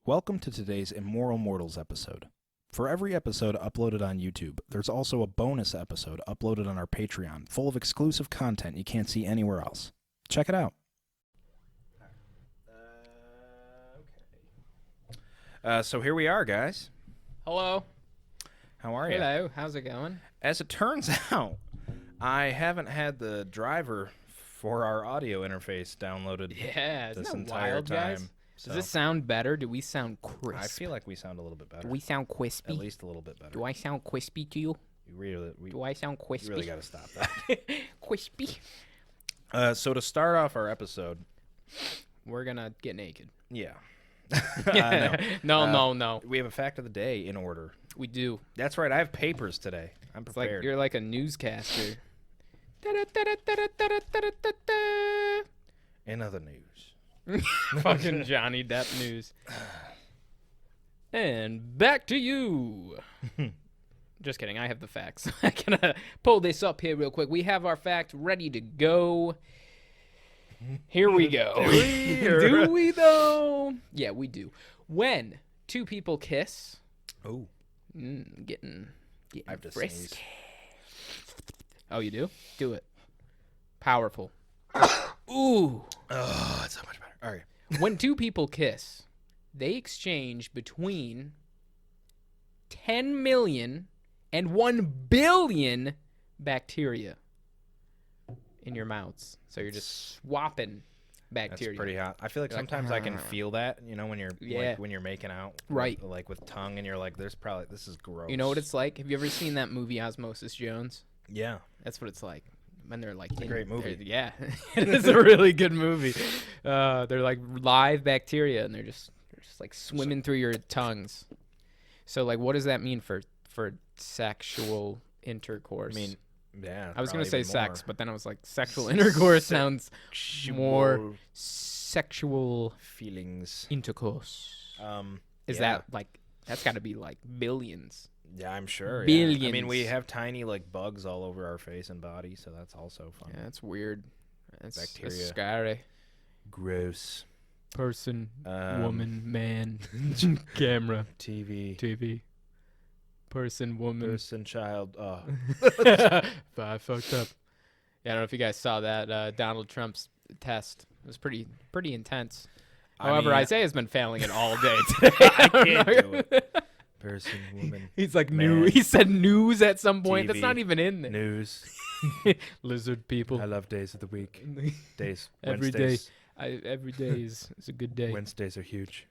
Welcome to today's Immoral Mortals episode. For every episode uploaded on YouTube, there's also a bonus episode uploaded on our Patreon, full of exclusive content you can't see anywhere else. Check it out. So here we are, guys. Hello. How are you? Hello. How's it going? As it turns out, I haven't had the driver for our audio interface downloaded this entire wild, time. Guys? Does this sound better? Do we sound crisp? I feel like we sound a little bit better. Do we sound crispy? At least a little bit better. Do I sound crispy to you? Do I sound crispy? You really got to stop that. Crispy. So to start off our episode, we're gonna get naked. Yeah. No. We have a fact of the day in order. We do. That's right. I have papers today. I'm prepared. It's like you're like a newscaster. In other news. Fucking Johnny Depp news. And back to you. Just kidding. I have the facts. I can pull this up here real quick. We have our fact ready to go. Here we go. Do we though? Yeah, we do. When two people kiss. Oh. Getting I have to frisky. sneeze. Oh, you do? Do it. Powerful. Ooh. Oh, it's so much better. All right. When two people kiss, they exchange between 10 million and 1 billion bacteria in your mouths. So you're just swapping bacteria. That's pretty hot. I feel like sometimes I can feel that, when you're when you're making out, right? Like with tongue, and you're like, this is gross. You know what it's like? Have you ever seen that movie Osmosis Jones? Yeah, that's what it's like. When they're like, it's a great movie. Yeah, it is a really good movie. They're like live bacteria, and they're just like swimming through your tongues. So like, what does that mean for sexual intercourse? I mean, yeah. I was gonna say sex, but then I was like, sexual intercourse sounds more sexual feelings intercourse. Is that like that's got to be like billions? Yeah, I'm sure. Billions. Yeah. I mean, we have tiny like bugs all over our face and body, so that's also fun. Yeah, that's weird. That's bacteria. That's scary. Gross. Person, woman, man, camera, TV. Person, woman, child. Oh. I fucked up. Yeah, I don't know if you guys saw that Donald Trump's test. It was pretty intense. However, Isaiah's been failing it all day today. I can't do it. Person, woman. He's like man, new. He said news at some point. TV, that's not even in there. News. Lizard people. I love days of the week. Days. Every day. Every day is a good day. Wednesdays are huge.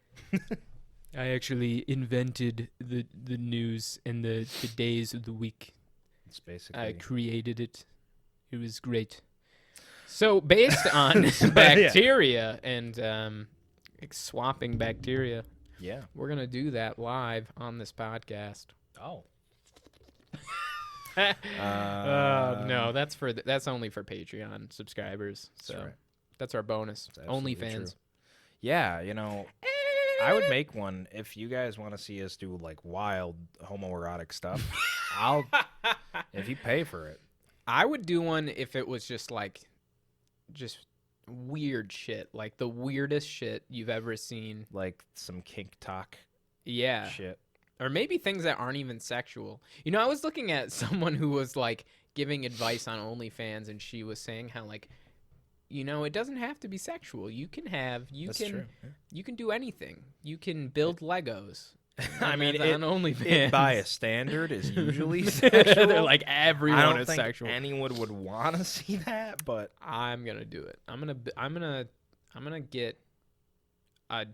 I actually invented the news and the days of the week. It's basically. I created it. It was great. So based on bacteria and swapping bacteria, yeah, we're gonna do that live on this podcast. Oh. No, that's only for Patreon subscribers. So that's our bonus. Onlyfans. Yeah, I would make one if you guys want to see us do like wild homoerotic stuff. If you pay for it. I would do one if it was just weird shit, like the weirdest shit you've ever seen, like some kink talk. Yeah. Shit. Or maybe things that aren't even sexual. I was looking at someone who was like giving advice on OnlyFans, and she was saying how like, it doesn't have to be sexual. You can do anything. You can build Legos. I mean, on OnlyFans. By a standard is usually sexual. They're like everyone I don't is think sexual. anyone would want to see that, but I'm gonna do it. I'm gonna get a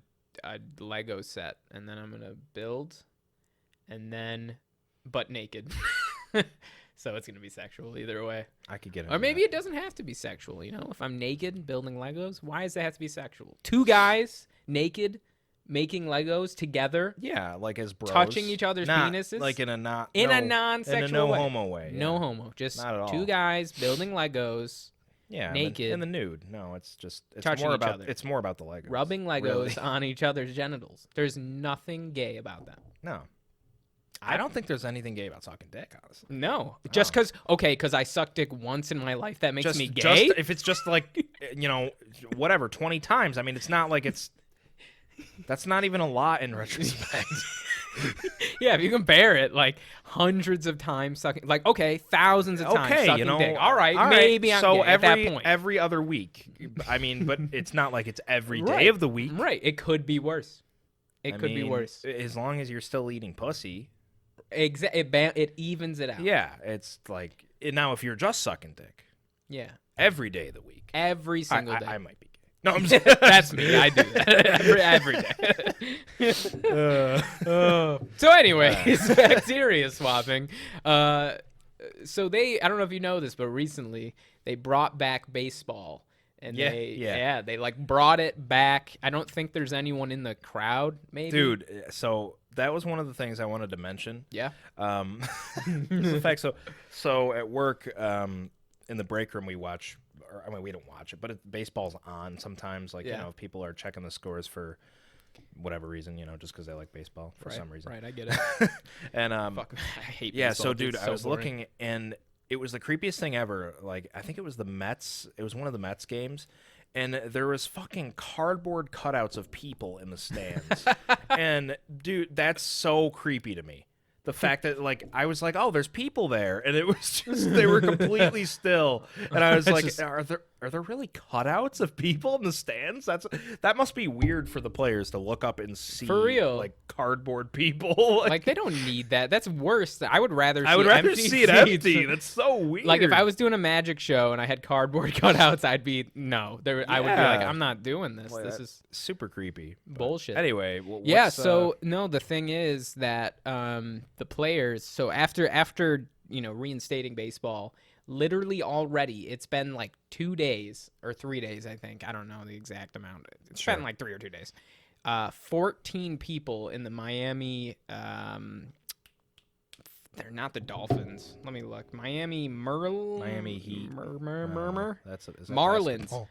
Lego set, and then I'm gonna build, and then butt naked. So it's gonna be sexual either way. I could get it. Or maybe it doesn't have to be sexual. If I'm naked building Legos, why does it have to be sexual? Two guys naked making Legos together. Yeah, like as bros. Touching each other's penises. Like in a non-sexual no way. homo way. No homo. Just not at all. Two guys building Legos. Yeah, naked. in the nude. No, it's touching more each about other. It's more about the Legos. Rubbing Legos on each other's genitals. There's nothing gay about that. No. I don't think there's anything gay about sucking dick, honestly. No. Just because I sucked dick once in my life, that makes me gay? If it's just like, whatever, 20 times. I mean, it's not like it's That's not even a lot in retrospect. Yeah, if you compare it, like hundreds of times sucking, like okay, thousands of times sucking dick. All right, maybe I'm gay at that point. Every other week. I mean, but it's not like it's every day of the week. Right. It could be worse. It could be worse. As long as you're still eating pussy. It evens it out. Yeah, it's like now if you're just sucking dick. Yeah. Every day of the week. Every single day. I might be gay. No, I'm that's me. I do that every day. So, anyways, bacteria swapping. So I don't know if you know this, but recently they brought back baseball, and they like brought it back. I don't think there's anyone in the crowd. Maybe, dude. So that was one of the things I wanted to mention. Yeah. The fact. So at work, in the break room, we watch. I mean, we don't watch it, but baseball's on sometimes. Like, you know, if people are checking the scores for whatever reason, you know, just because they like baseball for some reason. Right, I get it. And Fuck, I hate baseball. Yeah, so dude, it's I was looking, and it was the creepiest thing ever. Like, I think it was the Mets. It was one of the Mets games, and there was fucking cardboard cutouts of people in the stands. And dude, that's so creepy to me. The fact that, like, I was like, oh, there's people there, and it was just, they were completely still, and I was like, are there really cutouts of people in the stands? That must be weird for the players to look up and see, for real, like cardboard people. Like they don't need that. That's worse. I would rather see it empty. That's so weird. Like if I was doing a magic show and I had cardboard cutouts, I'd be I would be like, I'm not doing this. Boy, this is super creepy. Bullshit. Anyway, so no, the thing is that the players. So after reinstating baseball, literally already it's been like 2 days or 3 days. I think I don't know the exact amount. It's been like 3 or 2 days. 14 people in the Miami. They're not the Dolphins. Let me look. Miami Heat. That's Marlins.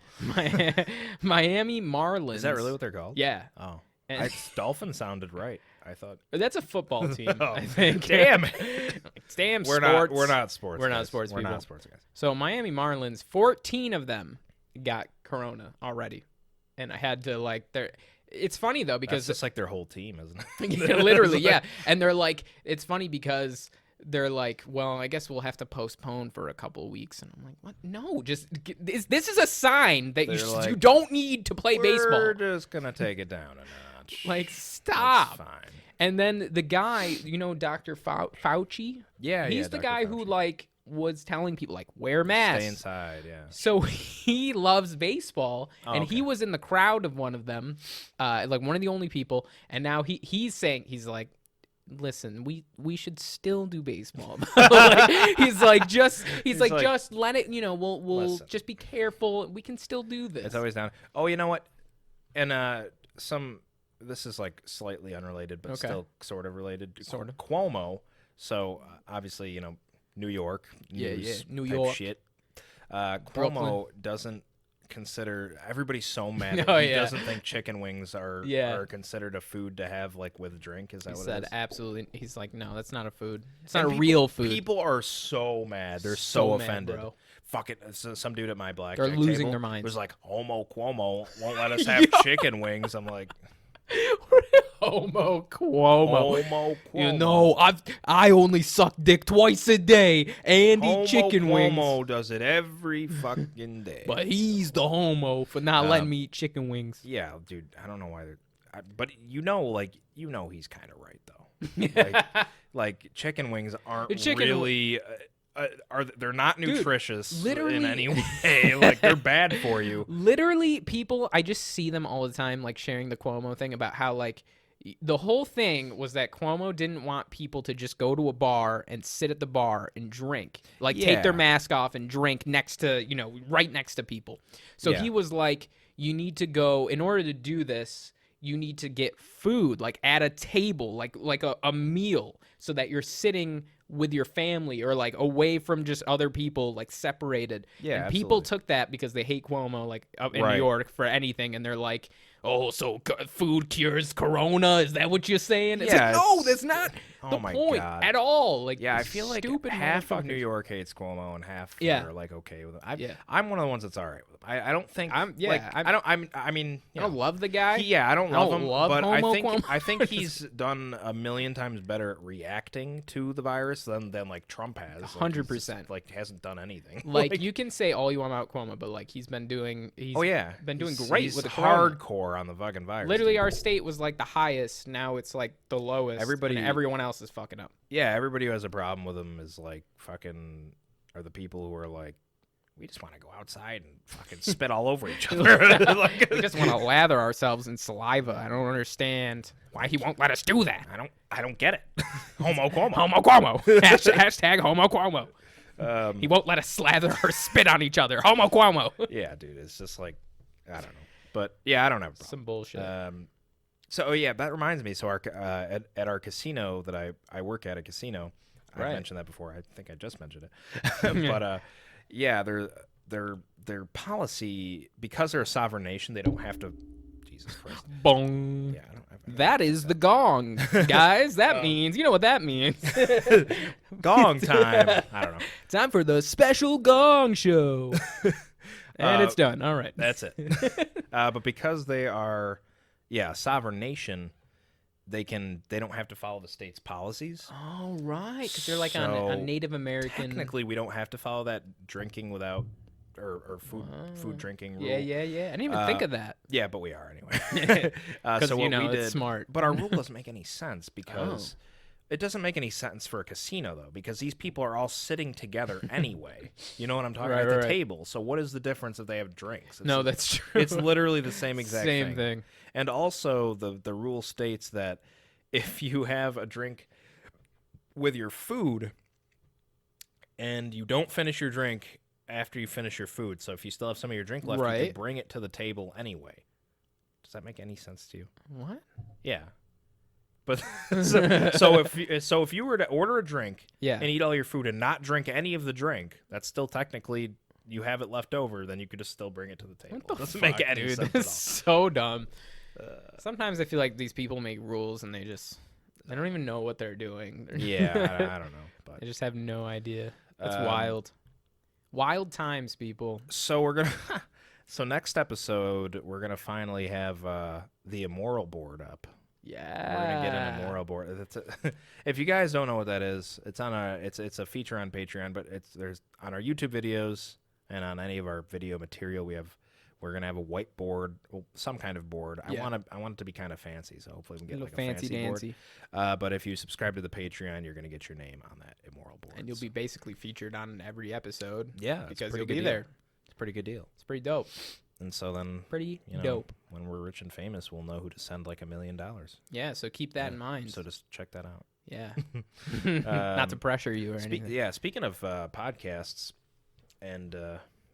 Miami Marlins. Is that really what they're called? Yeah. Oh, Dolphin sounded right. I thought that's a football team. I think. Damn it. Damn we're sports. We're not sports. We're not sports. We're people. not sports guys. So Miami Marlins, 14 of them got corona already, and I had to like It's funny though because it's just like their whole team, isn't it? Literally, yeah. And they're like, it's funny because they're like, well, I guess we'll have to postpone for a couple of weeks, and I'm like, what? No, just this is a sign that you don't need to play baseball. We're just gonna take it down a notch. Like, stop. That's fine. And then the guy, Dr. Fauci. Yeah, he's the Dr. guy Fauci. who like was telling people like wear masks, stay inside. Yeah. So he loves baseball, and he was in the crowd of one of them, like one of the only people. And now he's saying he's like, listen, we should still do baseball. He's like just let it. We'll just be careful. We can still do this. It's always down. Oh, you know what? And this is like slightly unrelated, but still sort of related. Sort of. Cuomo. So obviously, New York news, New York shit. Cuomo doesn't consider. Everybody's so mad. Oh, He yeah. doesn't think chicken wings are considered a food to have like with a drink. Is that what it is? Absolutely. He's like, no, that's not a food. It's not a real food. People are so mad. They're so mad, offended. bro. Fuck it. Some dude at my blackjack They're losing table their minds. was like, Homo Cuomo won't let us have chicken wings. I'm like, Homo Cuomo. Homo Cuomo. I only suck dick twice a day and Homo eat chicken wings. Cuomo does it every fucking day. But he's the homo for not letting me eat chicken wings. Yeah, dude. I don't know why they're. But he's kind of right though. like chicken wings aren't really. They're not nutritious in any way. Like they're bad for you. Literally, people, I just see them all the time, like sharing the Cuomo thing about how like the whole thing was that Cuomo didn't want people to just go to a bar and sit at the bar and drink, like take their mask off and drink next to, right next to people. So he was like, you need to go in order to do this. You need to get food, like at a table, like a meal, so that you're sitting with your family or like away from just other people, like separated. Yeah, and people took that because they hate Cuomo, like up in New York for anything, and they're like, "Oh, so food cures corona? Is that what you're saying?" It's like, no, Oh the my point God. at all. Like, Yeah, I feel like stupid half of motherfuckers. New York hates Cuomo and half Yeah. are like okay with it. Yeah. I'm one of the ones that's all right with him. I don't think I'm- yeah, like, I'm- I mean, you I don't know, love the guy. I don't love him, love but Homo Cuomo. I think he's done a million times better at reacting to the virus than like Trump has. 100%. Like hasn't done anything. Like, you can say all you want about Cuomo, but like he's been doing been doing great he's with the corona. hardcore on the fucking virus. Literally, dude. our state was like the highest. Now it's like the lowest. Everybody- and everyone else is fucking up. Yeah, everybody who has a problem with him is like fucking are the people who are like, we just want to go outside and fucking spit all over each other. Like, We just want to lather ourselves in saliva. I don't understand why he won't let us do that. I don't get it. Homo Cuomo. Homo Cuomo. Hashtag Homo Cuomo. He won't let us slather or spit on each other. Homo Cuomo. Yeah, dude, it's just like I don't know, but yeah, I don't have a problem. Some bullshit. So yeah, that reminds me. So our at our casino that I work at a casino. I Right. mentioned that before. I think I just mentioned it. But yeah, their policy, because they're a sovereign nation, they don't have to. Jesus Christ. Bong. Yeah, I don't. That is the gong, guys. That means, you know what that means. Gong time. I don't know. Time for the special gong show. And it's done. All right. That's it. But because they are, a sovereign nation, they don't have to follow the state's policies. All right. Because they're like So, a Native American. Technically, we don't have to follow that drinking without or food drinking rule. Yeah. I didn't even think of that. Yeah, but we are anyway. So you what know, we it's did, smart. But our rule doesn't make any sense because it doesn't make any sense for a casino though, because these people are all sitting together anyway. You know what I'm talking about? At the table. So what is the difference if they have drinks? No, that's true. It's literally the same exact Same thing. And also the rule states that if you have a drink with your food and you don't finish your drink after you finish your food, so if you still have some of your drink left, you Right. can bring it to the table anyway. Does that make any sense to you? What? Yeah. But so if you were to order a drink Yeah. and eat all your food and not drink any of the drink, that's still technically you have it left over, then you could just still bring it to the table. What the Doesn't fuck, make any dude? sense That's at so dumb. Sometimes I feel like these people make rules and they don't even know what they're doing. all. Yeah, I don't know. But They just have no idea. That's Um, wild. Wild times, people. so we're gonna so next episode we're gonna finally have the Immoral board up. Yeah. We're gonna get an Immoral board. If you guys don't know what that is, it's on it's a feature on Patreon, but there's on our YouTube videos and on any of our video material we're gonna have a whiteboard, some kind of board. Yeah. I want it to be kind of fancy, so hopefully we can get Little like a fancy dancy. board. But if you subscribe to the Patreon, you're gonna get your name on that Immoral board. And you'll be basically featured on every episode. yeah, it's a because pretty you'll good be deal. there. It's a pretty good deal. It's pretty dope. And so then, Pretty you know, dope. when we're rich and famous, we'll know who to send like $1 million. Yeah, so keep that in mind. So just check that out. Yeah. Not to pressure you or anything. Yeah, speaking of podcasts and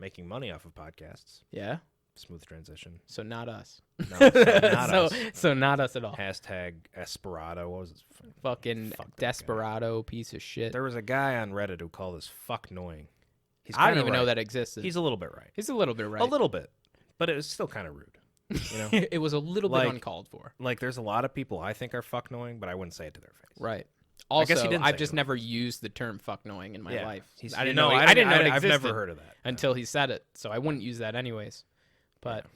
making money off of podcasts, Yeah. smooth transition. So not us. No, so not us. So not us at all. Hashtag Esperado. What was it? Fucking Fuck that desperado piece of shit. There was a guy on Reddit who called us fuck annoying. He's I didn't kinda even know right. that existed. He's a little bit right. He's a little bit right. A little bit, but it was still kind of rude. You know, It was a little Like- bit uncalled for. like there's a lot of people I think are fuck annoying, but I wouldn't say it to their face. Right. I Also, guess he didn't say I've just it. never used the term fuck knowing in my Yeah. life. He's- I didn't no, know. I I didn't know it I've existed never heard of that until he said it. So I wouldn't use that anyways. But Yeah.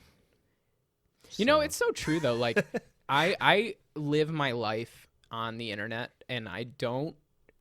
you know, So- it's so true though. Like I live my life on the internet, and I don't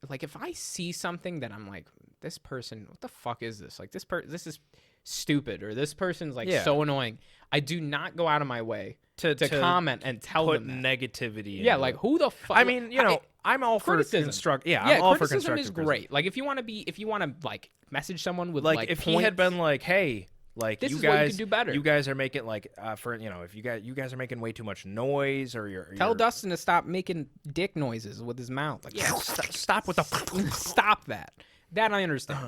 like if I see something that I'm like, this person, what the fuck is this? Like this is stupid, or this person's like Yeah. so annoying. I do not go out of my way to comment and tell put them that. negativity. Yeah, into like it. who the fuck? I mean, you know, I'm all for criticism. construct. Yeah, Yeah, I'm all for criticism constructive is criticism. great. Like if you want to like message someone with Like if he had points, been like, hey, like This you is what you guys could do better. You guys are making like for if you guys are making way too much noise, or tell you're, Dustin to stop making dick noises with his mouth. Like, yeah, stop with the stop that. That I understand.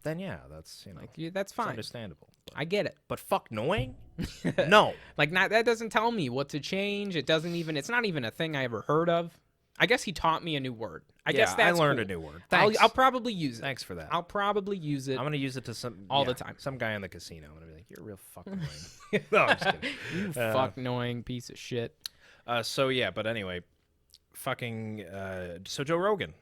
then yeah, that's Like that's it's fine. understandable. I get it. But fuck knowing? No. Like that doesn't tell me what to change. It doesn't even. It's not even a thing I ever heard of. I guess he taught me a new word. I guess that's I learned cool. a new word. I'll Thanks. probably use it. Thanks for that. I'll probably use it. I'm gonna use it to all the time. Some guy in the casino. I'm gonna be like, you're a real fuck annoying. No, I'm just kidding. You fuck annoying piece of shit. So yeah, but anyway, fucking so Joe Rogan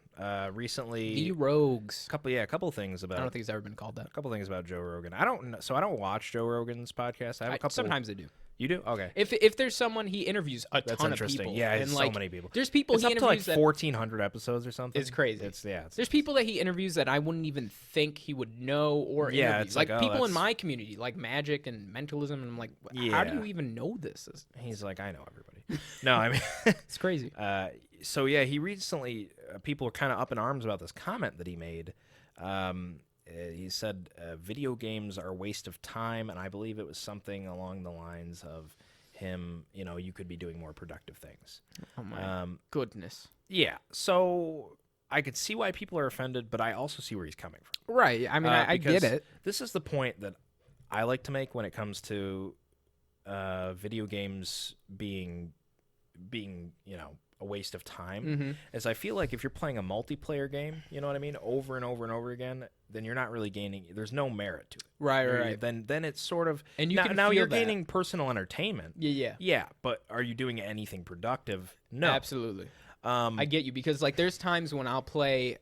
recently The Rogues. a couple things about I don't think it's ever been called that. a couple things about Joe Rogan. I don't watch Joe Rogan's podcast. I have a couple. Sometimes I do. You do? Okay. If there's someone he interviews That's ton of interesting. people. Yeah, and so like, many people. There's people It's he up to like interviews that 1,400 episodes or something. It's crazy. It's there's people that he interviews that I wouldn't even think he would know or Yeah, interview. it's like, oh, people in that's- my community, like magic and mentalism, and I'm like, how Yeah. do you even know this? He's like, I know everybody. No, I mean, It's crazy. so yeah, he recently people are kind of up in arms about this comment that he made. He said video games are a waste of time, and I believe it was something along the lines of him. You could be doing more productive things. Oh my goodness. Yeah, so I could see why people are offended, but I also see where he's coming from. Right. I mean, I get Because it. This is the point that I like to make when it comes to video games being a waste of time. Mm-hmm. Is I feel like if you're playing a multiplayer game, you know what I mean, over and over and over again, then you're not really gaining. There's no merit to it. Right. Then it's sort of And you now, can now feel you're that. gaining personal entertainment. Yeah. Yeah, but are you doing anything productive? No. Absolutely. I get you because like there's times when I'll play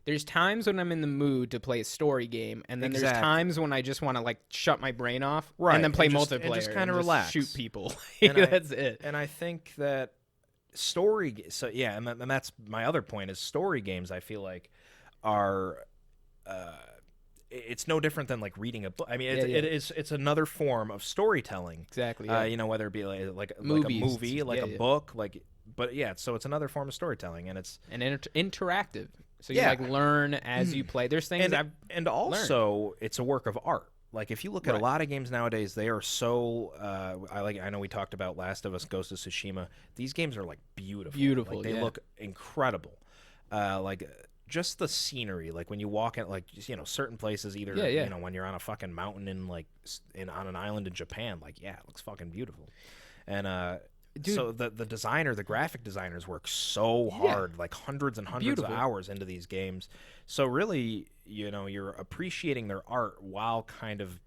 there's times when I'm in the mood to play a story game, and then there's Exactly. times when I just want to like shut my brain off, Right, and then play and just multiplayer, kinda relax. shoot people. And That's it. And I think that and that's my other point is story games. I feel like are it's no different than like reading a book. I mean, it's another form of storytelling. Exactly. Yeah. Whether it be like a Movies. movie, like a Yeah. book, so it's another form of storytelling, and it's And interactive, so you Yeah. like learn as you play. There's things and also it's a work of art. Like if you look at a Right. lot of games nowadays, they are so. I know we talked about Last of Us, Ghost of Tsushima. These games are like beautiful. Beautiful, Like, they yeah. look incredible. Just the scenery, like when you walk in, like certain places, either Yeah. when you're on a fucking mountain on an island in Japan, like it looks fucking beautiful. And Dude. so the graphic designers work so hard, like hundreds and hundreds Beautiful. of hours into these games. So really, you're appreciating their art while kind of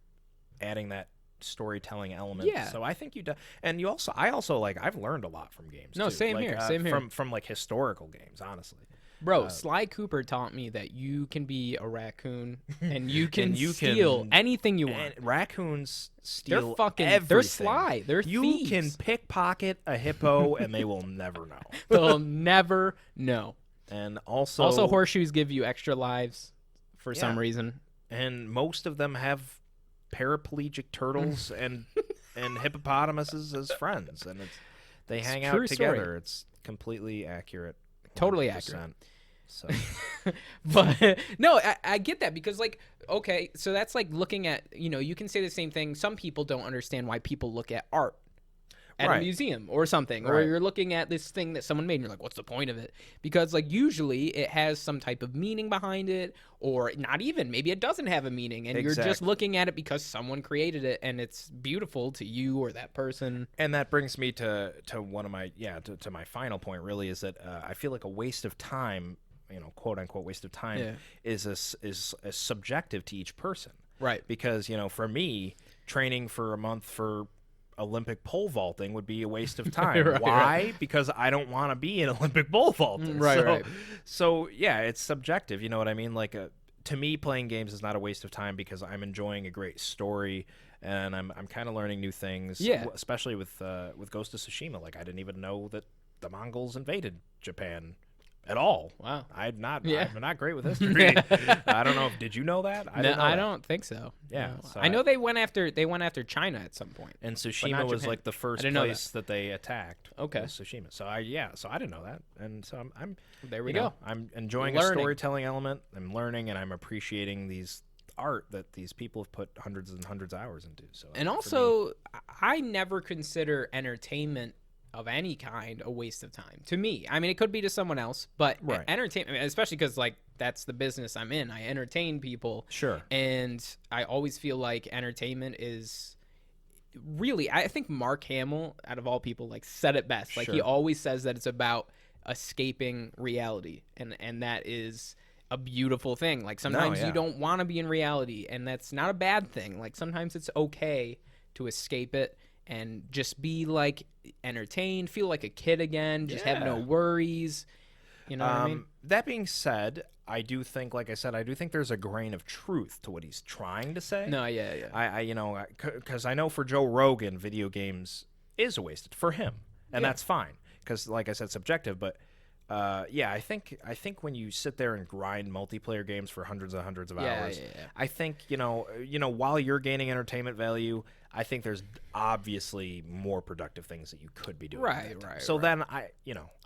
adding that storytelling element. Yeah. So I think you do, and I also like I've learned a lot from games. No, too. same Like, here, same here. From like historical games, honestly. Bro, Sly Cooper taught me that you can be a raccoon and you can And you steal can- anything you want. And raccoons steal They're fucking. everything. They're sly. They're You thieves. can pickpocket a hippo, and they will never know. They'll never know. And also, horseshoes give you extra lives for some Yeah. reason. and most of them have paraplegic turtles and hippopotamuses as friends, and they It's hang a out true story. together. It's completely accurate. Totally 100%. So But no, I get that because like, okay, so that's like looking at, you can say the same thing. Some people don't understand why people look at art at a Right. museum or something, or Right. you're looking at this thing that someone made and you're like, what's the point of it? Because like usually it has some type of meaning behind it, or not even, maybe it doesn't have a meaning and you're just Exactly. looking at it because someone created it and it's beautiful to you or that person. And that brings me to one of my to my final point really is that I feel like a waste of time, quote unquote waste of time, Yeah. is subjective to each person. Right. Because for me, training for a month for Olympic pole vaulting would be a waste of time. Right, Why? right. Because I don't want to be an Olympic pole vaulter. Right, so, right. So yeah, it's subjective. You know what I mean? Like to me, playing games is not a waste of time because I'm enjoying a great story and I'm kind of learning new things. Yeah. Especially with Ghost of Tsushima. Like I didn't even know that the Mongols invaded Japan at all. Wow. I'm not great with Yeah. history. I don't know. Did you know that? I didn't know that. don't think so. Yeah, No. so I know they went after China at some point. And not Tsushima was Japan. like the first didn't know place that they attacked. Okay. was Tsushima. So I didn't know that, and so I'm There we you know, go. I'm enjoying a Learning. storytelling element. I'm learning, and I'm appreciating these art that these people have put hundreds and hundreds of hours into. So And for me- also, I never consider entertainment of any kind a waste of time. To me, I mean, it could be to someone else, but Right. entertainment, especially because like that's the business I'm in. I entertain people, sure, and I always feel like entertainment is really. I think Mark Hamill, out of all people, like said it best. Like he Sure. always says that it's about escaping reality, and that is a beautiful thing. Like sometimes yeah. you don't want to be in reality, and that's not a bad thing. Like sometimes it's okay to escape it and just be like entertained, feel like a kid again, just have no Yeah. worries. You know what I mean? That being said, I do think, like I said, I do think there's a grain of truth to what he's trying to say. No, yeah. I because I know for Joe Rogan, video games is a waste for him, and that's fine. Because, like I said, subjective. But yeah, I think when you sit there and grind multiplayer games for hundreds and hundreds of hours, I think while you're gaining entertainment value, I think there's obviously more productive things that you could be doing. Right. So then I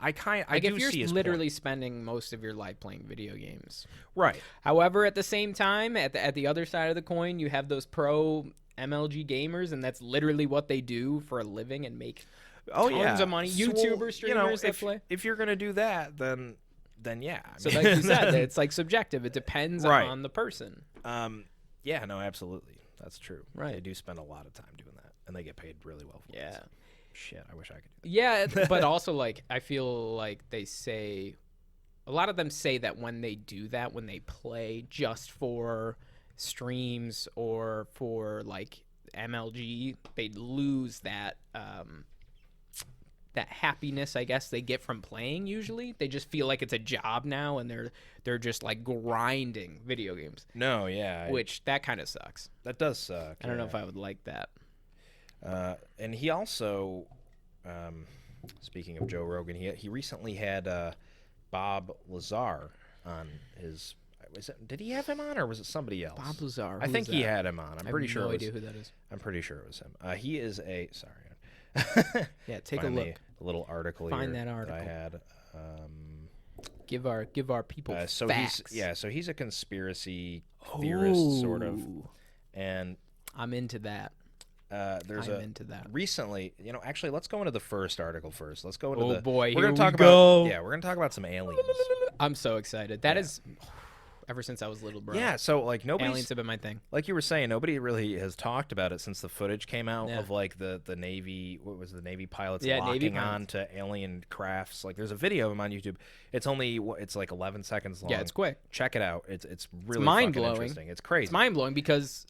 Like do if you're see his literally point. spending most of your life playing video games. Right. However, at the same time, at the other side of the coin, you have those pro MLG gamers, and that's literally what they do for a living and make tons of money. YouTuber streamers that play. If you're gonna do that, then yeah. So like you said, it's like subjective. It depends on the person. Yeah, no, absolutely. That's true. Right. They do spend a lot of time doing that, and they get paid really well for it. Yeah. So, shit, I wish I could do that. Yeah, but also like I feel like they say a lot of them say that when they do that, when they play just for streams or for like MLG, they lose that that happiness, I guess, they get from playing. Usually they just feel like it's a job now, and they're just like grinding video games. No, yeah. Which that kind of sucks. That does suck. I don't know if I would like that. And he also, speaking of Joe Rogan, he recently had Bob Lazar on his. Did he have him on, or was it somebody else? Bob Lazar. I think he had him on. I'm pretty sure. I have no idea who that is. I'm pretty sure it was him. He is a sorry. Yeah, take a look. A little article Find here that article. I had. Give our people So facts. he's a conspiracy theorist sort of, and I'm into that. There's I'm into that. Recently, actually, let's go into the first article first. Let's go into Oh boy, we're gonna here talk we go. about we're gonna talk about some aliens. I'm so excited. That is ever since I was little, bro. Yeah, so like aliens have been my thing. Like you were saying, nobody really has talked about it since the footage came out Yeah. of like the Navy. What was the Navy pilots Yeah, locking Navy pilots. on to alien crafts? Like there's a video of them on YouTube. It's only it's like 11 seconds long. Yeah, it's quick. Check it out. It's really mind-blowing. fucking interesting. It's crazy. It's mind blowing because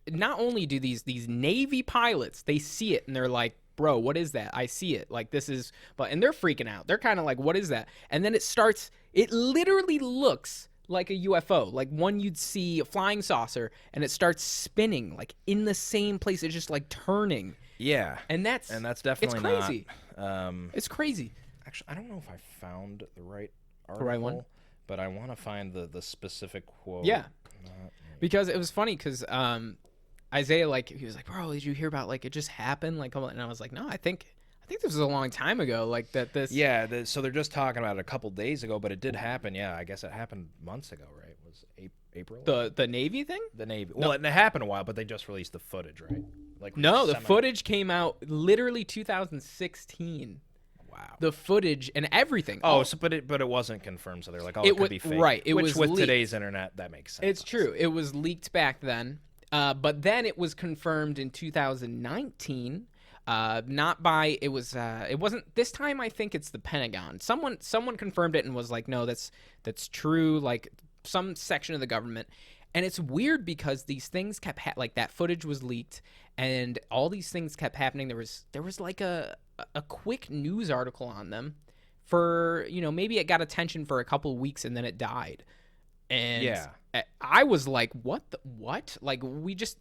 not only do these Navy pilots, they see it and they're like, bro, what is that? I see it. Like this is, and they're freaking out. They're kind of like, what is that? And then it literally looks like a UFO, like one you'd see a flying saucer, and it starts spinning like in the same place. It's just like turning. Yeah, and that's definitely it's crazy. Not, it's crazy. Actually, I don't know if I found the right article, The right one? but I want to find the specific quote. Yeah, because it was funny because Isaiah, he was like, bro, did you hear about it just happened? And I was like, no, I think this was a long time ago. Yeah, so they're just talking about it a couple days ago, but it did happen. Yeah, I guess it happened months ago, right? It was April? The Navy thing? The Navy. Well, it happened a while, but they just released the footage, right? The footage came out literally 2016. Wow. The footage and everything. Oh, but it wasn't confirmed, so they're like, it could be fake. Right. Which with leaked. today's internet, that makes sense. It's true. It was leaked back then, but then it was confirmed in 2019. Not by it wasn't this time. I think it's the Pentagon. Someone confirmed it and was like, no, that's true. Like some section of the government. And it's weird because these things kept that footage was leaked and all these things kept happening. There was like a quick news article on them for, maybe it got attention for a couple of weeks and then it died. And yeah. I was like, what? Like we just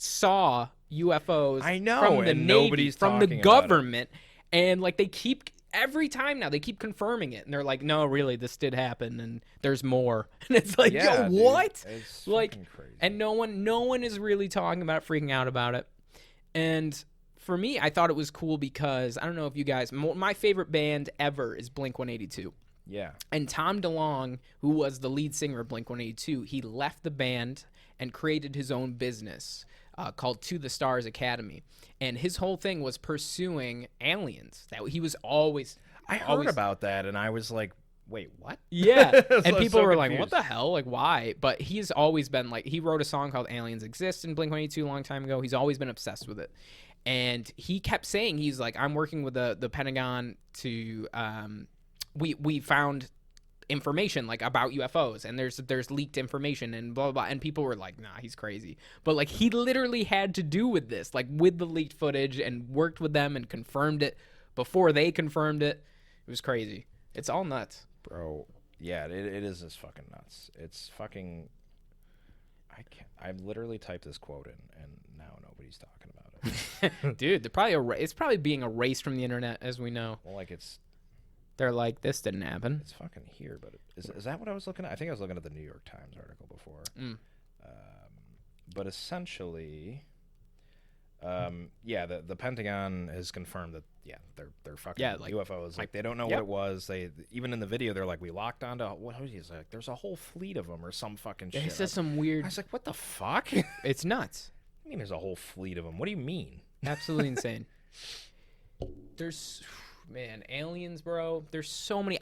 saw UFOs I know, from the and Navy, nobody's from the talking about government, and they keep every time now they keep confirming it, and they're like, no, really, this did happen, and there's more, and it's like, yeah, yo, dude, what? It's Like, crazy. and no one is really talking about it, freaking out about it, and for me, I thought it was cool because I don't know if you guys, my favorite band ever is Blink-182. Yeah. And Tom DeLonge, who was the lead singer of Blink-182, he left the band and created his own business called To the Stars Academy. And his whole thing was pursuing aliens. That he was always... I heard about that, and I was like, wait, what? Yeah. So And people so were like, confused. what the hell? Like, why? But he's always been like... He wrote a song called Aliens Exist in Blink-182 a long time ago. He's always been obsessed with it. And he kept saying, he's like, I'm working with the Pentagon to... We found information like about UFOs, and there's leaked information and blah, blah blah, and people were like, nah, he's crazy. But like he literally had to do with this, like with the leaked footage, and worked with them and confirmed it before they confirmed it. It was crazy. It's all nuts, bro. Yeah, it is just fucking nuts. It's fucking. I literally typed this quote in, and now nobody's talking about it. Dude. It's probably being erased from the internet, as we know. Well, like They're like, this didn't happen. It's fucking here, but is that what I was looking at? I think I was looking at the New York Times article before. But essentially, the Pentagon has confirmed that they're fucking UFOs. Like they don't know what it was. They even in the video they're like, we locked onto what was he like? There's a whole fleet of them or some fucking shit. He says some weird. I was like, what the fuck? It's nuts. I mean, there's a whole fleet of them. What do you mean? Absolutely insane. There's. Man, aliens, bro. There's so many.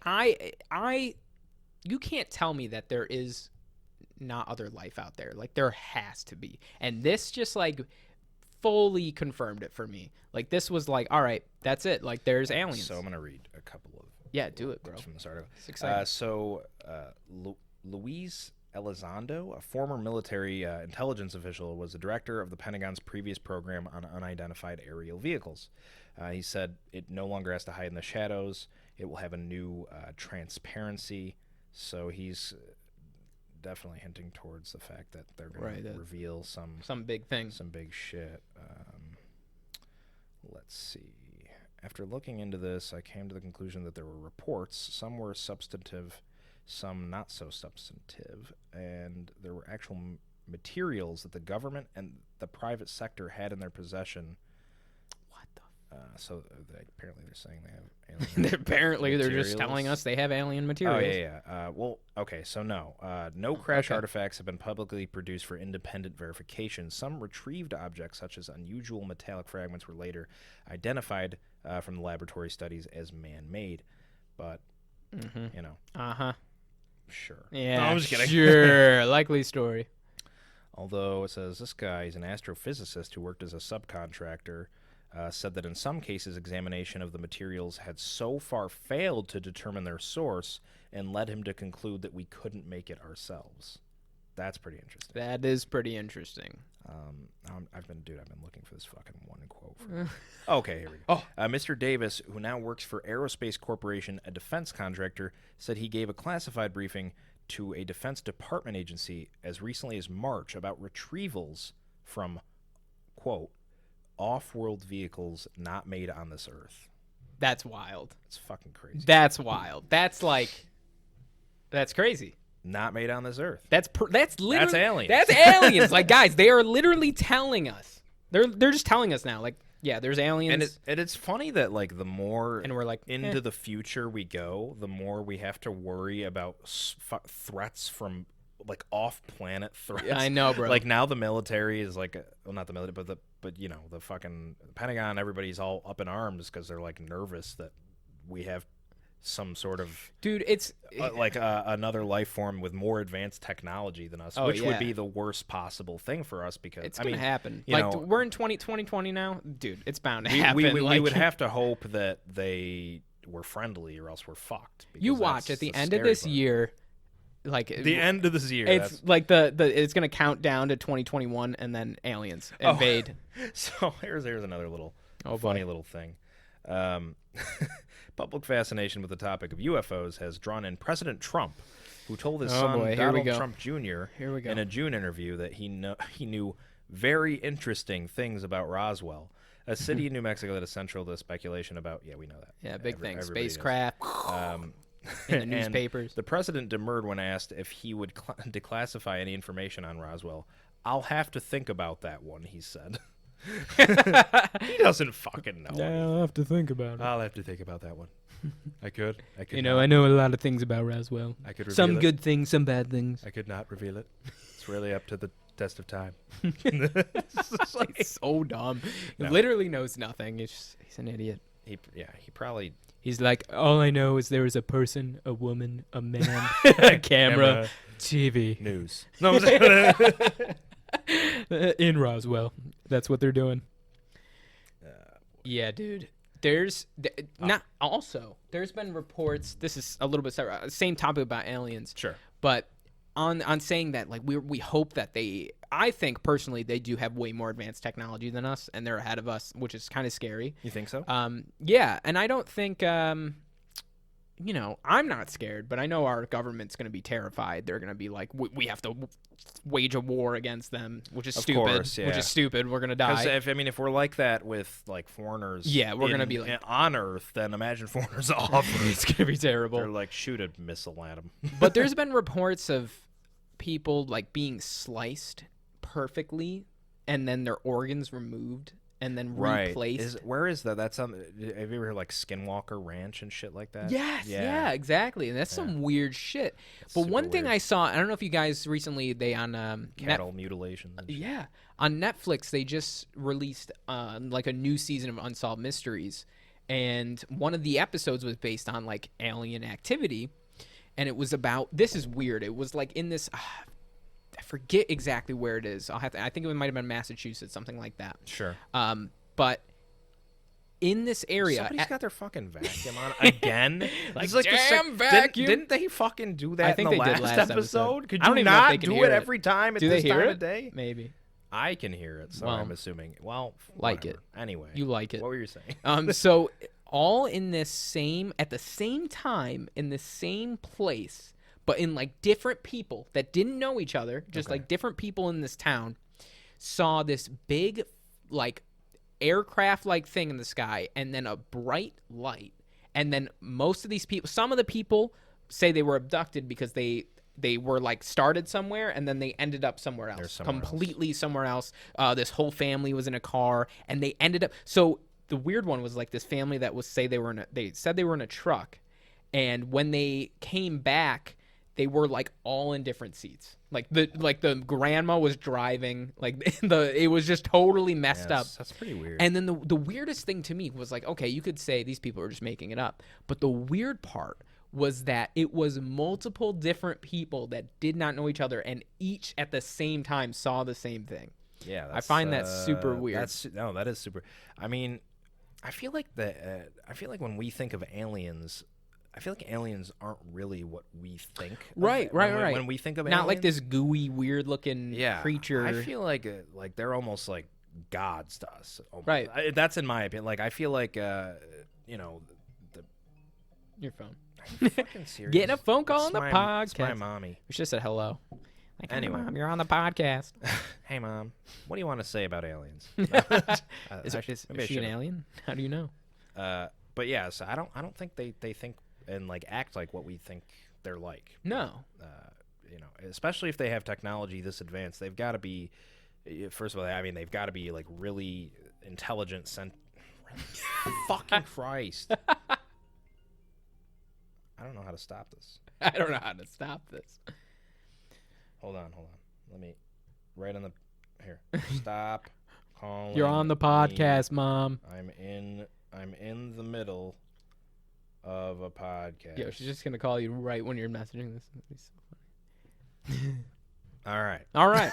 You can't tell me that there is not other life out there. Like there has to be. And this just like fully confirmed it for me. Like this was like, all right, that's it. Like there's aliens. So I'm gonna read a couple of do it, bro. From this article. It's exciting. Luis Elizondo, a former military intelligence official, was the director of the Pentagon's previous program on unidentified aerial vehicles. He said it no longer has to hide in the shadows. It will have a new transparency. So he's definitely hinting towards the fact that they're going to reveal some big thing, some big shit. Let's see. After looking into this, I came to the conclusion that there were reports. Some were substantive, some not so substantive, and there were actual materials that the government and the private sector had in their possession. So apparently they're saying they have alien apparently materials. They're just telling us they have alien materials. Oh, yeah. Well, okay, so no. No crash artifacts have been publicly produced for independent verification. Some retrieved objects, such as unusual metallic fragments, were later identified from the laboratory studies as man-made. But, you know. Uh-huh. Sure. Yeah, no, I'm just kidding. Sure. Likely story. Although it says this guy is an astrophysicist who worked as a subcontractor, said that in some cases examination of the materials had so far failed to determine their source and led him to conclude that we couldn't make it ourselves. That's pretty interesting. That is pretty interesting. I've been looking for this fucking one quote. Okay, here we go. Mr. Davis, who now works for Aerospace Corporation, a defense contractor, said he gave a classified briefing to a Defense Department agency as recently as March about retrievals from, quote, off-world vehicles not made on this earth. That's wild. It's fucking crazy. That's wild. That's crazy. Not made on this earth. That's literally That's aliens. That's aliens. Like guys, they are literally telling us. They're just telling us now. Like, yeah, there's aliens. And it's funny that like the more and we're like into the future we go, the more we have to worry about threats from like off-planet threats. Yeah, I know, bro. Like now the military is like, well, not the military, but you know, the fucking Pentagon. Everybody's all up in arms because they're like nervous that we have some sort of it's like another life form with more advanced technology than us, which would be the worst possible thing for us because it's gonna happen. You know, we're in 2020 now, dude. It's bound to happen. We would have to hope that they were friendly, or else we're fucked. You watch at the end of this year. Like the end of this year, it's like it's gonna count down to 2021, and then aliens invade. So here's another little funny little thing. Public fascination with the topic of UFOs has drawn in President Trump, who told his son Donald Trump Jr. in a June interview that he knew very interesting things about Roswell, a city in New Mexico that is central to speculation about. Yeah, we know that. Yeah, big thing. Spacecraft. In the newspapers. The president demurred when asked if he would declassify any information on Roswell. I'll have to think about that one, he said. He doesn't fucking know. Yeah, I'll have to think about it. I'll have to think about that one. I could. You know, I know a lot of things about Roswell. I could reveal some good things, some bad things. I could not reveal it. It's really up to the test of time. It's so dumb. He literally knows nothing. He's an idiot. He probably... He's like, all I know is there is a person, a woman, a man, a camera, TV. News. No, in Roswell. That's what they're doing. Yeah, dude. not also. There's been reports. This is a little bit separate, same topic about aliens. Sure. But on saying that, like, we hope that I think personally they do have way more advanced technology than us, and they're ahead of us, which is kind of scary. You think so? Yeah, and I don't think I'm not scared, but I know our government's going to be terrified. They're going to be like, we have to wage a war against them, which is stupid. Course, yeah. Which is stupid. We're going to die. If we're like that with like foreigners, we're going to be like on Earth, then imagine foreigners off Earth. It's going to be terrible. They're like, shoot a missile at them. But there's been reports of people like being sliced perfectly, and then their organs removed. And then replaced. Where is that? That's have you ever heard like Skinwalker Ranch and shit like that? Yes, yeah, exactly. And that's some weird shit. But one thing I saw, I don't know if you guys recently on cattle mutilation. Yeah, on Netflix they just released like a new season of Unsolved Mysteries, and one of the episodes was based on like alien activity, and it was about, this is weird. It was like in this. I forget exactly where it is. I think it might have been Massachusetts, something like that. Sure. But in this area, somebody's got their fucking vacuum on again. like damn vacuum. Didn't they fucking do that? I think in the they did last episode. Could I don't you even know if not they can do hear it it. every time at Do this they hear time it? of day? Maybe. I can hear it, so I'm assuming. Well, like whatever. it. Anyway, You like it. What were you saying? So all in this same, at the same time, in the same place, but in like different people that didn't know each other, just like different people in this town, saw this big like aircraft like thing in the sky, and then a bright light, and then most of these people, some of the people say they were abducted because they were like started somewhere and then they ended up somewhere else, somewhere else. This whole family was in a car and they ended up. So the weird one was like this family that they said they were in a truck, and when they came back, they were like all in different seats. Like the grandma was driving. Like it was just totally messed up. That's pretty weird. And then the weirdest thing to me was like, okay, you could say these people are just making it up, but the weird part was that it was multiple different people that did not know each other, and each at the same time saw the same thing. Yeah, I find that super weird. That is super. I mean, I feel like when we think of aliens, I feel like aliens aren't really what we think. Right. When we think of aliens, not like this gooey, weird-looking creature. I feel like they're almost like gods to us. Almost. Right. That's in my opinion. Like I feel like your phone. Are you fucking serious? Getting a phone call on the podcast. It's my mommy. We should have said hello. Like, anyway, Mom, you're on the podcast. Hey, Mom. What do you want to say about aliens? Is she an alien? How do you know? But yeah, so I don't think they think and like act like what we think they're like. No. Especially if they have technology this advanced, they've got to be. First of all, I mean, they've got to be like really intelligent. Fucking Christ. I don't know how to stop this. I don't know how to stop this. Hold on. Let me right on the here. Stop calling. You're on the podcast, Mom. I'm in the middle of a podcast. Yeah, she's just gonna call you right when you're messaging this. That'd be so funny. All right.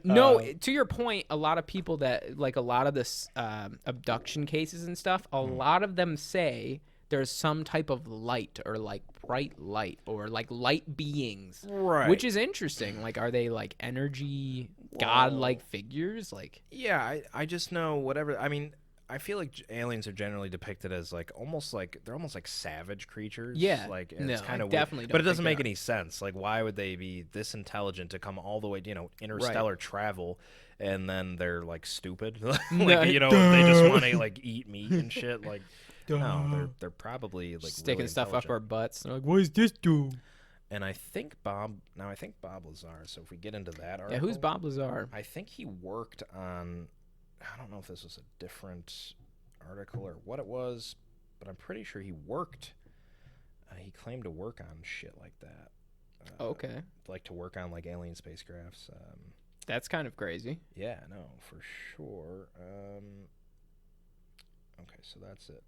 No, to your point, a lot of people that like a lot of this abduction cases and stuff, a lot of them say there's some type of light or like bright light or like light beings, right? Which is interesting. Like, are they like energy god-like figures? Like, yeah, I just know whatever. I mean, I feel like aliens are generally depicted as like almost like savage creatures. Yeah, like it's kind of definitely. But it doesn't make any sense. Like, why would they be this intelligent to come all the way, interstellar travel, and then they're like stupid, they just want to like eat meat and shit, like. No, they're probably like sticking really stuff up our butts. They're like, what does this do? And I think Bob Lazar. So if we get into that article, yeah, who's Bob Lazar? I think he worked on. I don't know if this was a different article or what it was, but I'm pretty sure he worked. He claimed to work on shit like that. Okay. Like to work on like alien spacecrafts. That's kind of crazy. Yeah, no, for sure. Okay, so that's it.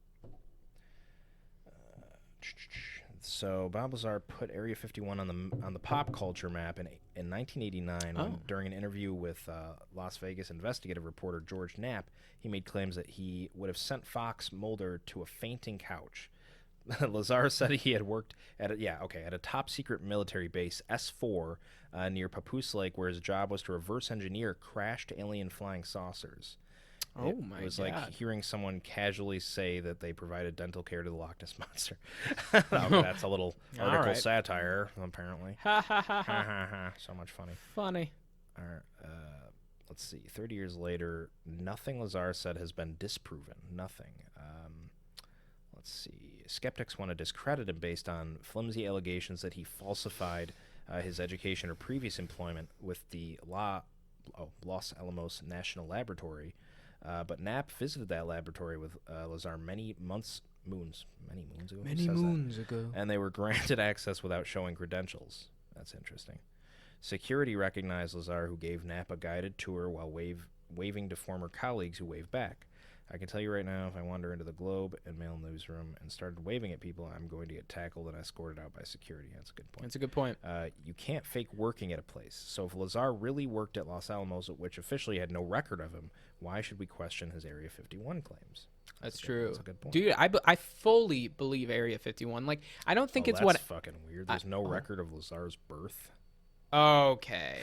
So Bob Lazar put Area 51 on the pop culture map in 1989 when, during an interview with Las Vegas investigative reporter George Knapp, he made claims that he would have sent Fox Mulder to a fainting couch. Lazar said he had worked at a top secret military base, S4, near Papoose Lake, where his job was to reverse engineer crashed alien flying saucers. Oh my god! It was like hearing someone casually say that they provided dental care to the Loch Ness monster. That's a little article satire, apparently. Ha ha ha Ha ha ha! So much funny. Funny. All right, let's see. 30 years later, nothing Lazar said has been disproven. Nothing. Let's see. Skeptics want to discredit him based on flimsy allegations that he falsified his education or previous employment with the Los Alamos National Laboratory. But Knapp visited that laboratory with Lazar many moons ago, and they were granted access without showing credentials. That's interesting. Security recognized Lazar, who gave Knapp a guided tour while waving to former colleagues who waved back. I can tell you right now, if I wander into the Globe and Mail newsroom and started waving at people, I'm going to get tackled and escorted out by security. That's a good point. That's a good point. You can't fake working at a place. So if Lazar really worked at Los Alamos, which officially had no record of him, why should we question his Area 51 claims? That's true. That's a good point. Dude, I fully believe Area 51. Like, I don't think it's that's what... fucking weird. There's no record of Lazar's birth. Okay.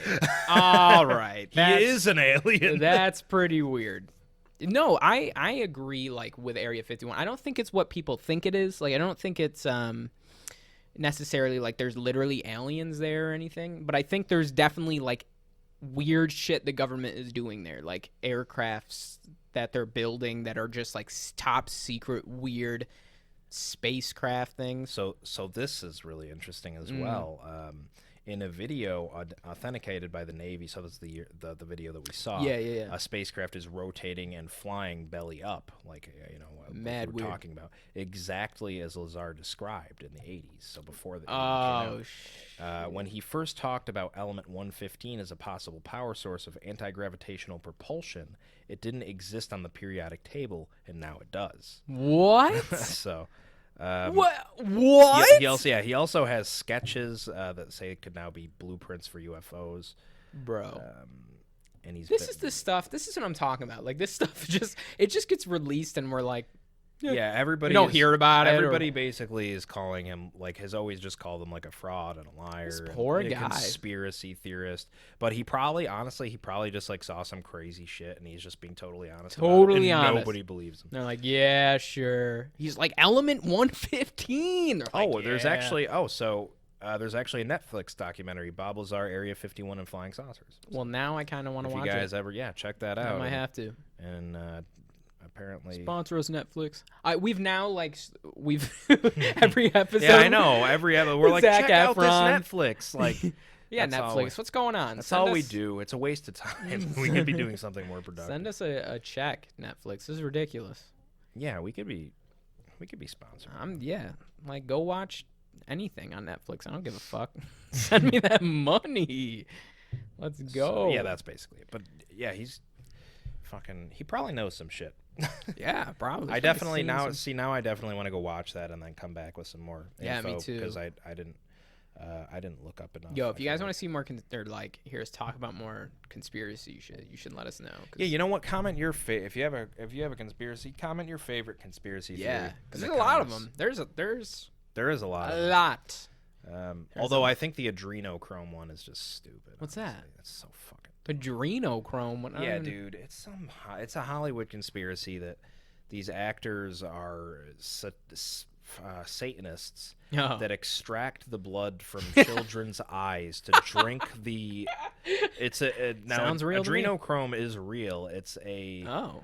All right. He is an alien. That's pretty weird. No, I agree, like, with Area 51. I don't think it's what people think it is. Like, I don't think it's necessarily, like, there's literally aliens there or anything. But I think there's definitely, like, weird shit the government is doing there. Like, aircrafts that they're building that are just, like, top secret, weird spacecraft things. So this is really interesting as well. In a video authenticated by the Navy, so that's the video that we saw. Yeah. A spacecraft is rotating and flying belly up, like Mad what we're weird. talking about, exactly as Lazar described in the 80s. So before the when he first talked about element 115 as a possible power source of anti-gravitational propulsion, it didn't exist on the periodic table, and now it does. What? So. What? He also has sketches that say it could now be blueprints for UFOs, bro. And This is what I'm talking about. Like, this stuff just gets released, and we're like, everybody we don't hear about it. Everybody basically is calling him, like, has always just called him like a fraud and a liar, This poor and a guy. conspiracy theorist. But he probably just like saw some crazy shit, and he's just being totally honest. Totally about it, and honest. Nobody believes him. They're like, yeah, sure. He's like, element 115. They're like, There's actually a Netflix documentary, Bob Lazar, Area 51, and Flying Saucers. Well, now I kind of want to watch If you guys it. ever, check that out. I might have to. And apparently, Sponsor us, Netflix. We've now, every episode. yeah, I know. Every episode, we're like, Zac check out this Efron. Netflix. Like, Yeah, that's Netflix. What's going on? That's Send all us, we do. It's a waste of time. We could be doing something more productive. Send us a check, Netflix. This is ridiculous. Yeah, we could be sponsored. Like, go watch anything on Netflix. I don't give a fuck. Send me that money. Let's go. So, yeah, that's basically it. But yeah, he's fucking. He probably knows some shit. Yeah, probably. I definitely now I definitely want to go watch that and then come back with some more info. Yeah, me too. Because I didn't look up enough. Yo, if you guys want to see more, or like hear us talk about more conspiracy shit, you should let us know. Yeah, you know what? Comment your if you have a conspiracy, comment your favorite conspiracy theory. Yeah, because there's a lot of them. There is a lot. A lot. Although I think the adrenochrome one is just stupid. What's honestly. that? That's so fucking. Adrenochrome. Yeah, dude, it's a Hollywood conspiracy that these actors are Satanists that extract the blood from children's eyes to drink the. Now Sounds real to me. Adrenochrome is real. It's a. Oh.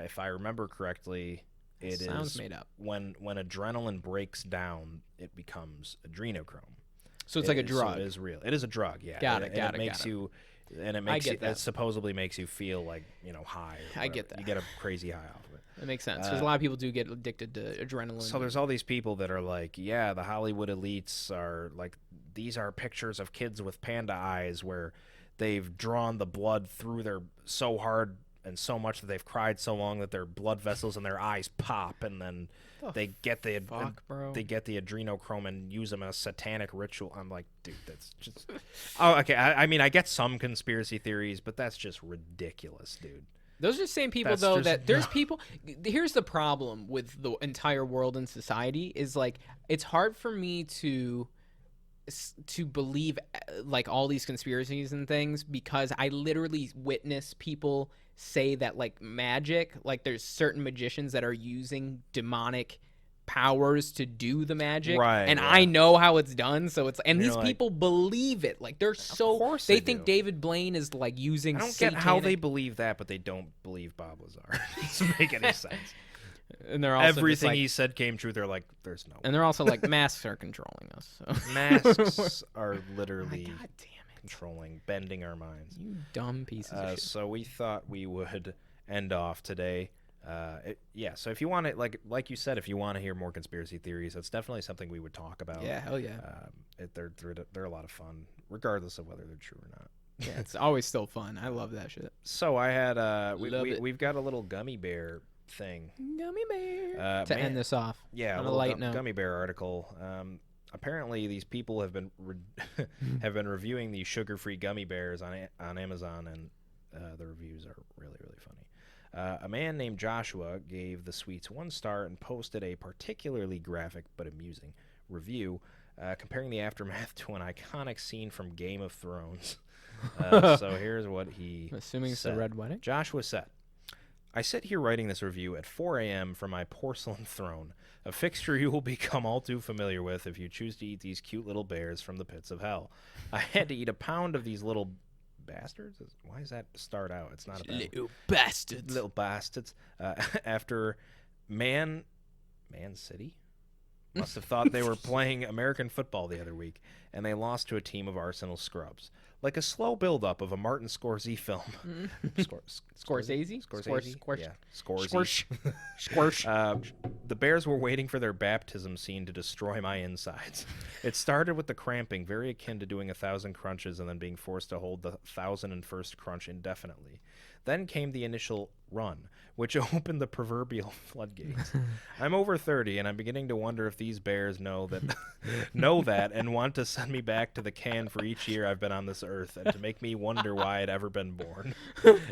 If I remember correctly, it sounds is made up. When adrenaline breaks down, it becomes adrenochrome. So it's like a drug. So it is real. It is a drug. Yeah. Got it. It makes you. And it supposedly makes you feel like, high. I get that. You get a crazy high off of it. That makes sense because a lot of people do get addicted to adrenaline. So there's all these people that are like, yeah, the Hollywood elites are like, these are pictures of kids with panda eyes where they've drawn the blood through their so hard and so much that they've cried so long that their blood vessels in their eyes pop, and then they get the adrenochrome and use them in a satanic ritual. I'm like, dude, that's just okay. I mean, I get some conspiracy theories, but that's just ridiculous, dude. Those are the same people, though, that there's people. Here's the problem with the entire world and society is, like, it's hard for me to believe, like, all these conspiracies and things, because I literally witness people say that, like, magic, like, there's certain magicians that are using demonic powers to do the magic, and I know how it's done, so it's, and these people believe it, like, they're so, they think David Blaine is, like, using I don't get how they believe that, but they don't believe Bob Lazar. It doesn't make any sense. And they're also everything he said came true. They're like, there's no way. And they're also like, masks are controlling us. So. Masks are literally controlling, bending our minds. You dumb pieces of shit. So we thought we would end off today. So if you want to, like you said, if you want to hear more conspiracy theories, that's definitely something we would talk about. Yeah, hell yeah. They're a lot of fun, regardless of whether they're true or not. Yeah, it's always still fun. I love that shit. So I had we've got a little gummy bear thing. Gummy bear. To end this off. Yeah, on a light note. Gummy bear article. Apparently, these people have been have been reviewing these sugar-free gummy bears on Amazon, and the reviews are really, really funny. A man named Joshua gave the sweets 1 star and posted a particularly graphic but amusing review comparing the aftermath to an iconic scene from Game of Thrones. So here's what he Assuming it's said. the Red Wedding? Joshua said, I sit here writing this review at 4 a.m. from my porcelain throne, a fixture you will become all too familiar with if you choose to eat these cute little bears from the pits of hell. I had to eat a pound of these little bastards? Why does that start out? It's not a bad little bastards. Little bastards. After Man City must have thought they were playing American football the other week, and they lost to a team of Arsenal scrubs. Like a slow build-up of a Martin Scorsese film. Scorsese? Yeah, Scorsese. Squirsh. The Bears were waiting for their baptism scene to destroy my insides. It started with the cramping, very akin to doing 1,000 crunches and then being forced to hold the 1,001st crunch indefinitely. Then came the initial run, which opened the proverbial floodgates. I'm over 30, and I'm beginning to wonder if these bears know that and want to send me back to the can for each year I've been on this earth, and to make me wonder why I'd ever been born.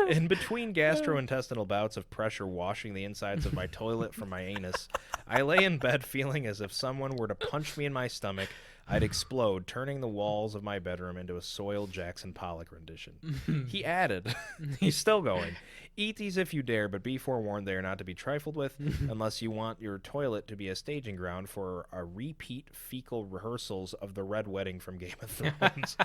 In between gastrointestinal bouts of pressure washing the insides of my toilet from my anus, I lay in bed feeling as if someone were to punch me in my stomach, I'd explode, turning the walls of my bedroom into a soiled Jackson Pollock rendition. He added, he's still going, eat these if you dare, but be forewarned they are not to be trifled with unless you want your toilet to be a staging ground for a repeat fecal rehearsals of the Red Wedding from Game of Thrones.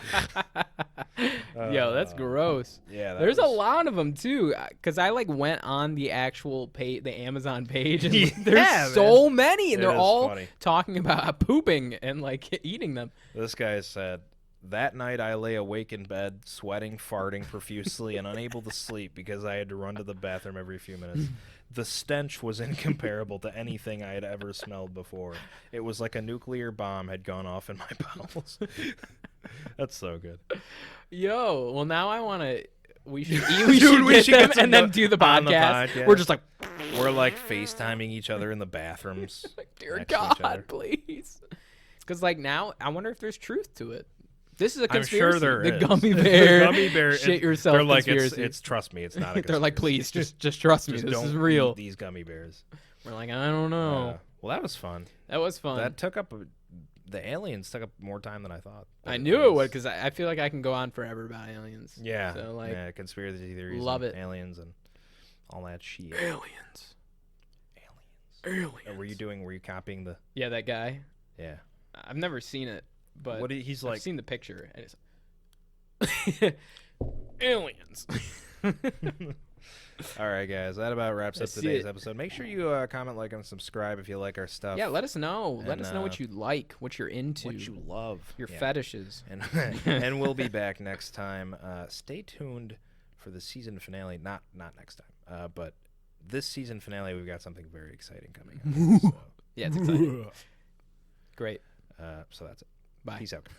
Yo, that's gross. Yeah, there's a lot of them too, because I went on the actual page, the Amazon page, and there's so many, and they're all talking about pooping and eating them. This guy said, that night I lay awake in bed, sweating, farting profusely, and unable to sleep because I had to run to the bathroom every few minutes. The stench was incomparable to anything I had ever smelled before. It was like a nuclear bomb had gone off in my bowels. That's so good. Yo, well now I want to. We should get them and then do the podcast. We're just we're FaceTiming each other in the bathrooms. Dear God, please. Because now I wonder if there's truth to it. This is a conspiracy. I'm sure there is. The gummy bear. The gummy bear. Shit yourself. They're conspiracy. It's trust me, it's not a conspiracy. They're please, just trust me. This is real. Eat these gummy bears. We're I don't know. Well, that was fun. That was fun. That took up the aliens took up more time than I thought. I knew it would because I feel like I can go on forever about aliens. Yeah. So conspiracy theories. Love it. Aliens and all that shit. Aliens. Were you copying the? Yeah, that guy. Yeah. I've never seen it, but he's I've seen the picture, and it's aliens. All right, guys, that about wraps up today's episode. Make sure you comment, like, and subscribe if you like our stuff. Yeah, let us know. Let us know what you like, what you're into, what you love, your fetishes, and we'll be back next time. Stay tuned for the season finale. Not next time, but this season finale. We've got something very exciting coming up. So. Yeah, it's exciting. Great. So that's it. Bye. Peace out.